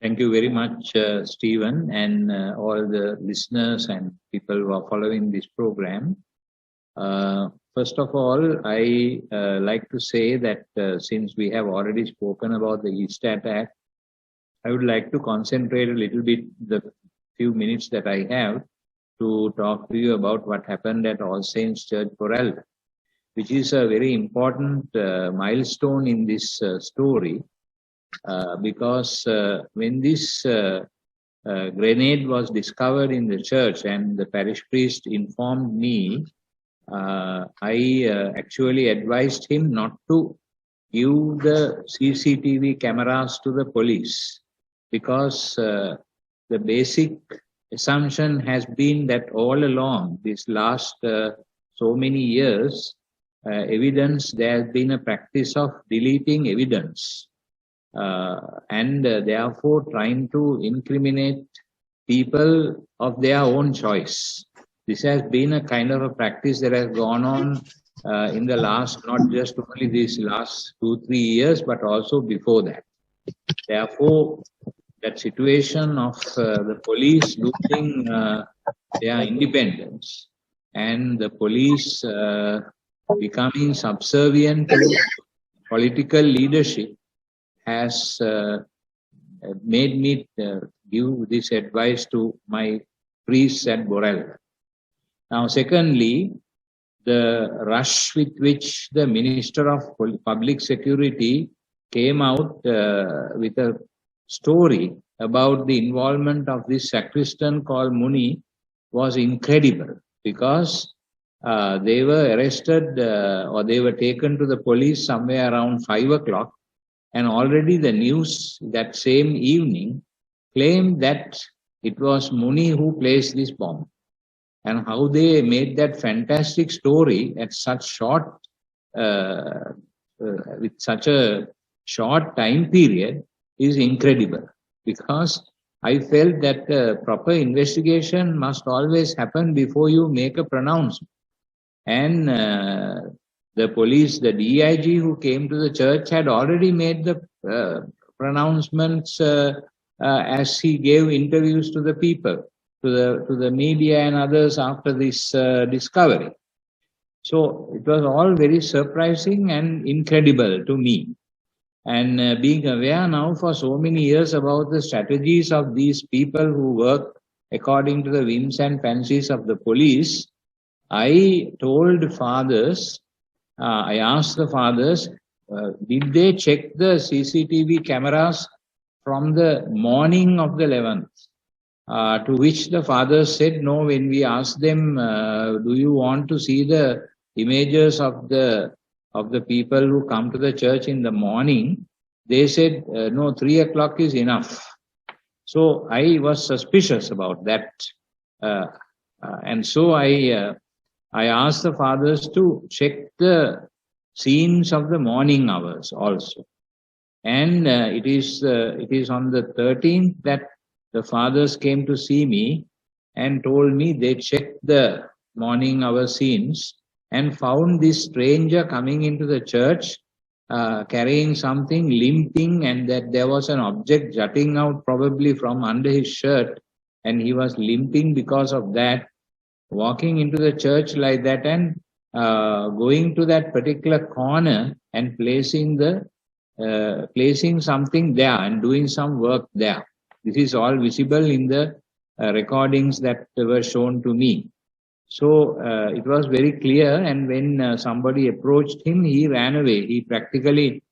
Thank you very much, Stephen, and all the listeners and people who are following this program. First of all, I like to say that since we have already spoken about the East attack, I would like to concentrate a little bit the few minutes that I have to talk to you about what happened at All Saints Church, Borel, which is a very important milestone in this story. Because when this grenade was discovered in the church and the parish priest informed me, I actually advised him not to give the CCTV cameras to the police, because the basic assumption has been that all along this last so many years, there has been a practice of deleting evidence. And therefore trying to incriminate people of their own choice. This has been a kind of a practice that has gone on in the last, not just only these last 2-3 years, but also before that. Therefore, that situation of the police losing their independence and the police becoming subservient to political leadership has made me give this advice to my priests at Borel. Now, secondly, the rush with which the Minister of Public Security came out with a story about the involvement of this sacristan called Muni was incredible, because they were arrested or they were taken to the police somewhere around 5 o'clock. And already the news that same evening claimed that it was Muni who placed this bomb. And how they made that fantastic story at such short, with such a short time period is incredible. Because I felt that proper investigation must always happen before you make a pronouncement. And the police, the DIG who came to the church had already made the pronouncements as he gave interviews to the people, to the media and others after this discovery. So it was all very surprising and incredible to me. And being aware now for so many years about the strategies of these people who work according to the whims and fancies of the police, I told fathers, I asked the fathers, did they check the CCTV cameras from the morning of the 11th? To which the fathers said no. When we asked them, do you want to see the images of the people who come to the church in the morning? They said, no, 3 o'clock is enough. So I was suspicious about that. And so I asked the fathers to check the scenes of the morning hours also. And it is on the 13th that the fathers came to see me and told me they checked the morning hour scenes and found this stranger coming into the church carrying something, limping, and that there was an object jutting out probably from under his shirt, and he was limping because of that, walking into the church like that and going to that particular corner and placing something there and doing some work there. This is all visible in the recordings that were shown to me. So it was very clear, and when somebody approached him, he ran away. He practically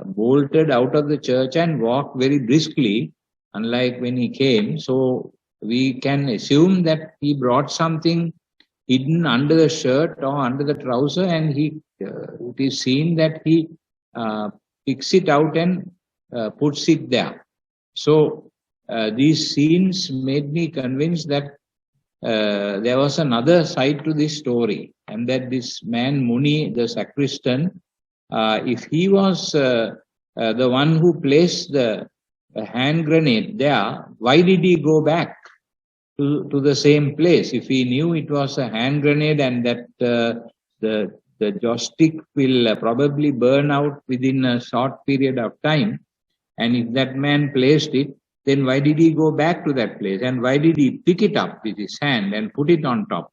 bolted out of the church and walked very briskly, unlike when he came. So we can assume that he brought something hidden under the shirt or under the trouser, and it is seen that he picks it out and puts it there. So these scenes made me convinced that there was another side to this story, and that this man Muni, the sacristan, if he was the one who placed the hand grenade there, why did he go back to the same place? If he knew it was a hand grenade and that the joystick will probably burn out within a short period of time, and if that man placed it, then why did he go back to that place? And why did he pick it up with his hand and put it on top?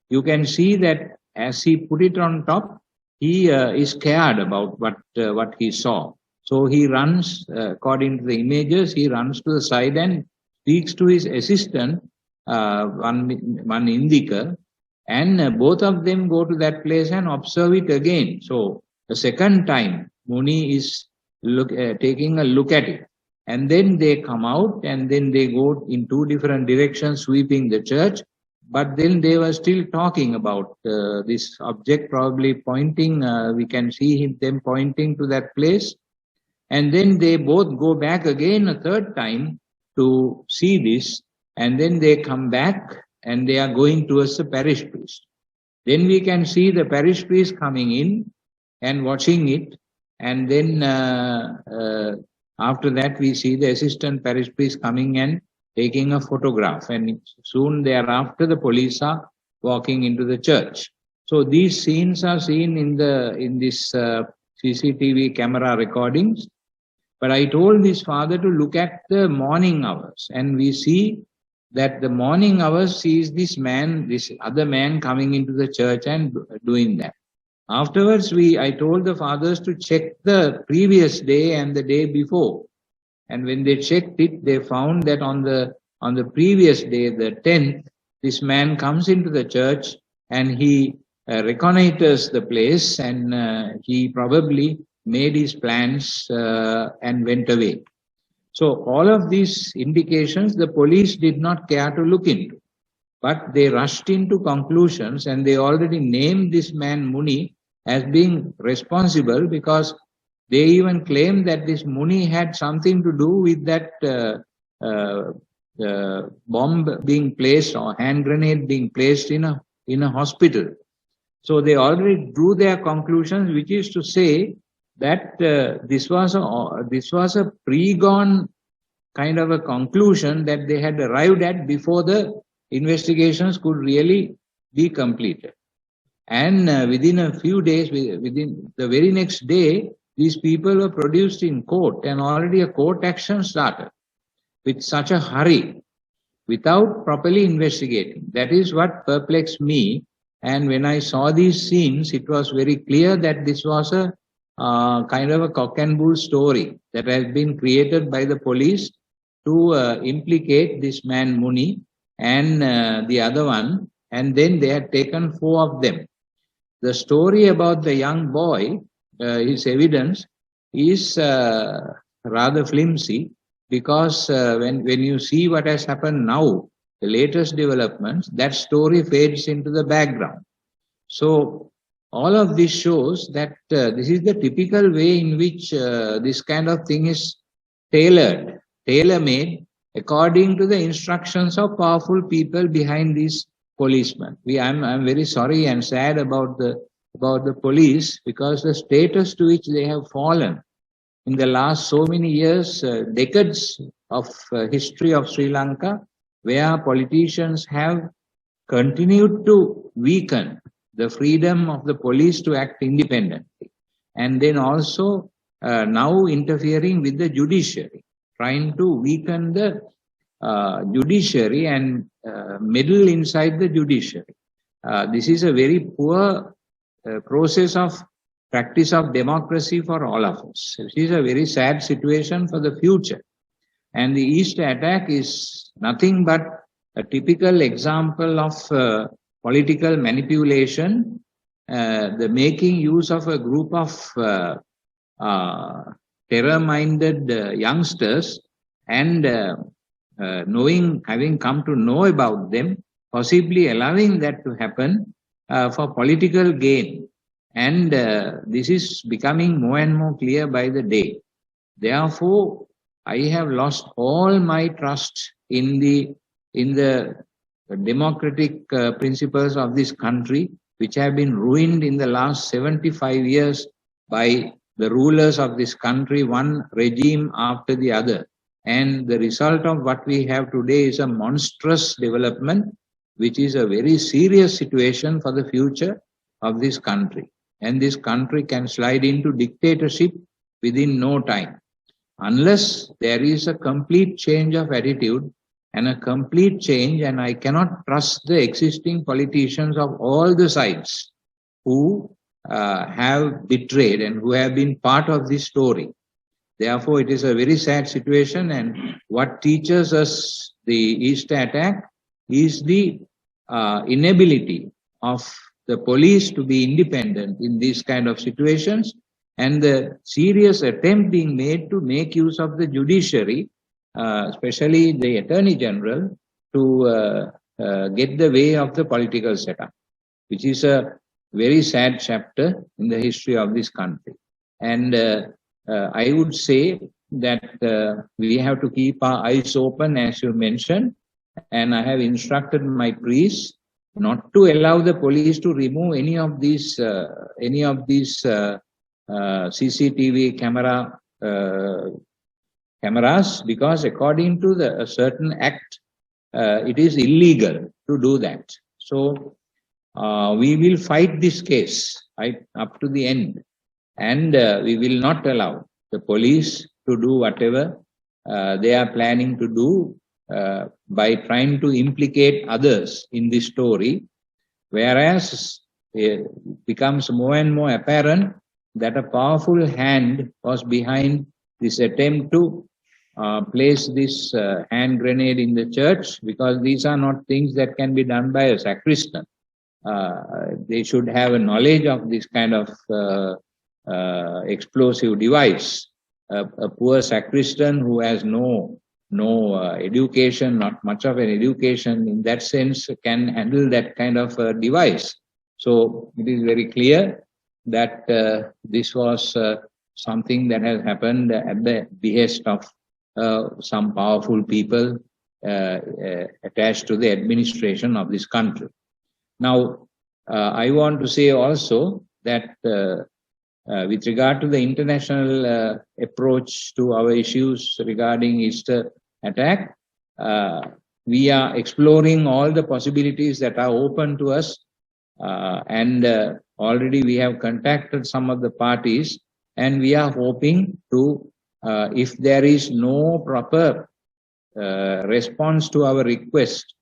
You can see that as he put it on top, he is scared about what he saw. So he runs, according to the images, he runs to the side and speaks to his assistant, one Indika, and both of them go to that place and observe it again. So the second time, Muni is taking a look at it. And then they come out and then they go in two different directions, sweeping the church. But then they were still talking about this object, probably pointing, we can see them pointing to that place. And then they both go back again a third time to see this. And then they come back and they are going towards the parish priest. Then we can see the parish priest coming in and watching it. And then after that, we see the assistant parish priest coming and taking a photograph. And soon thereafter, the police are walking into the church. So these scenes are seen in this CCTV camera recordings. But I told this father to look at the morning hours. And we see that the morning hours sees this other man coming into the church and doing that. Afterwards, I told the fathers to check the previous day and the day before. And when they checked it, they found that on the previous day, the 10th, this man comes into the church and he reconnoiters the place, and he probably made his plans and went away. So all of these indications, the police did not care to look into. But they rushed into conclusions, and they already named this man Muni as being responsible, because they even claimed that this Muni had something to do with that bomb being placed or hand grenade being placed in a hospital. So they already drew their conclusions, which is to say that this was a pre-gone kind of a conclusion that they had arrived at before the investigations could really be completed. And within a few days, within the very next day, these people were produced in court, and already a court action started with such a hurry without properly investigating. That is what perplexed me. And when I saw these scenes, it was very clear that this was a kind of a cock and bull story that has been created by the police to implicate this man Muni and the other one, and then they had taken 4 of them. The story about the young boy, his evidence is rather flimsy, because when you see what has happened now, the latest developments, that story fades into the background. So all of this shows that this is the typical way in which this kind of thing is tailor-made according to the instructions of powerful people behind these policemen. I'm very sorry and sad about the police, because the status to which they have fallen in the last so many years, decades of history of Sri Lanka, where politicians have continued to weaken the freedom of the police to act independently, and then also now interfering with the judiciary, trying to weaken the judiciary and meddle inside the judiciary. This is a very poor practice of democracy for all of us. This is a very sad situation for the future. And the East attack is nothing but a typical example of political manipulation, the making use of a group of terror-minded youngsters, and having come to know about them, possibly allowing that to happen for political gain. And this is becoming more and more clear by the day. Therefore, I have lost all my trust in the democratic principles of this country, which have been ruined in the last 75 years by the rulers of this country, one regime after the other. And the result of what we have today is a monstrous development, which is a very serious situation for the future of this country. And this country can slide into dictatorship within no time. unless there is a complete change of attitude and a complete change, and I cannot trust the existing politicians of all the sides who have betrayed and who have been part of this story. Therefore, it is a very sad situation, and what teaches us the Easter attack is the inability of the police to be independent in these kind of situations, and the serious attempt being made to make use of the judiciary, especially the Attorney General, to get the way of the political setup, which is a very sad chapter in the history of this country. And I would say that we have to keep our eyes open, as you mentioned, and I have instructed my priests not to allow the police to remove any of these CCTV cameras, because according to a certain act, it is illegal to do that. So we will fight this case right up to the end, and we will not allow the police to do whatever they are planning to do by trying to implicate others in this story, whereas it becomes more and more apparent that a powerful hand was behind this attempt to place this hand grenade in the church, because these are not things that can be done by a sacristan. They should have a knowledge of this kind of explosive device. A poor sacristan who has no education, not much of an education in that sense, can handle that kind of device. So it is very clear that this was something that has happened at the behest of some powerful people attached to the administration of this country. Now, I want to say also that with regard to the international approach to our issues regarding Easter attack, we are exploring all the possibilities that are open to us, and already we have contacted some of the parties, and we are hoping to, if there is no proper response to our request,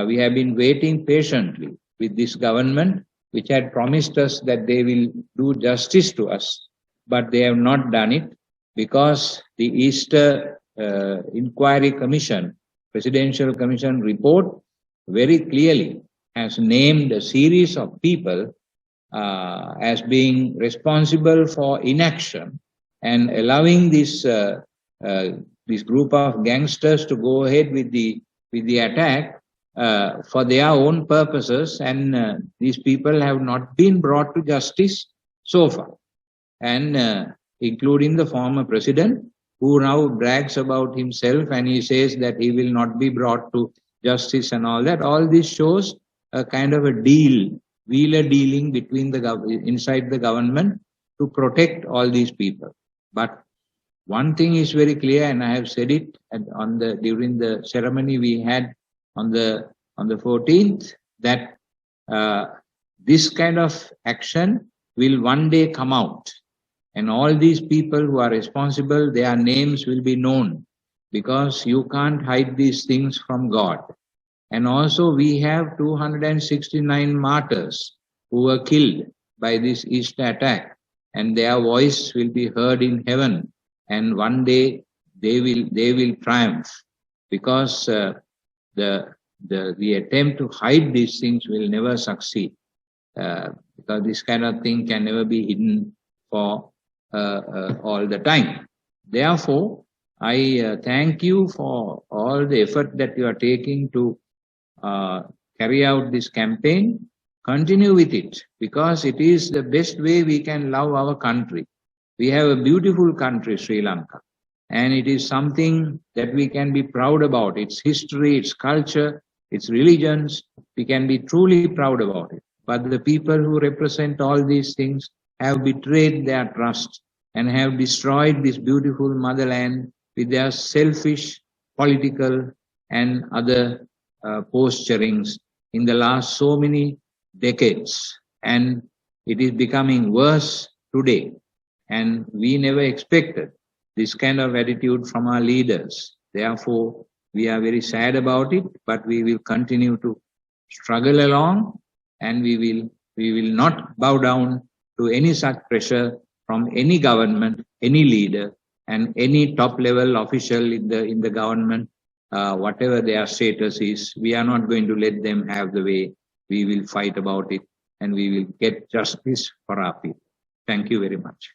we have been waiting patiently with this government, which had promised us that they will do justice to us, but they have not done it, because the Easter Inquiry Commission, Presidential Commission report very clearly has named a series of people as being responsible for inaction and allowing this group of gangsters to go ahead with the attack for their own purposes, and these people have not been brought to justice so far, and including the former president, who now brags about himself and he says that he will not be brought to justice and all that. All this shows a kind of a wheeler dealing between inside the government to protect all these people. But one thing is very clear, and I have said it during the ceremony we had on the 14th, that this kind of action will one day come out, and all these people who are responsible, their names will be known, because you can't hide these things from God. And also we have 269 martyrs who were killed by this Easter attack, and their voice will be heard in heaven, and one day they will triumph, because the attempt to hide these things will never succeed, because this kind of thing can never be hidden for all the time. Therefore, I thank you for all the effort that you are taking to carry out this campaign. Continue with it, because it is the best way we can love our country. We have a beautiful country, Sri Lanka, and it is something that we can be proud about. Its history, its culture, its religions, we can be truly proud about it. But the people who represent all these things have betrayed their trust and have destroyed this beautiful motherland with their selfish political and other posturings in the last so many decades. And it is becoming worse today. And we never expected this kind of attitude from our leaders. Therefore, we are very sad about it, but we will continue to struggle along, and we will not bow down to any such pressure from any government, any leader, and any top level official in the government, whatever their status is. We are not going to let them have the way. We will fight about it, and we will get justice for our people. Thank you very much.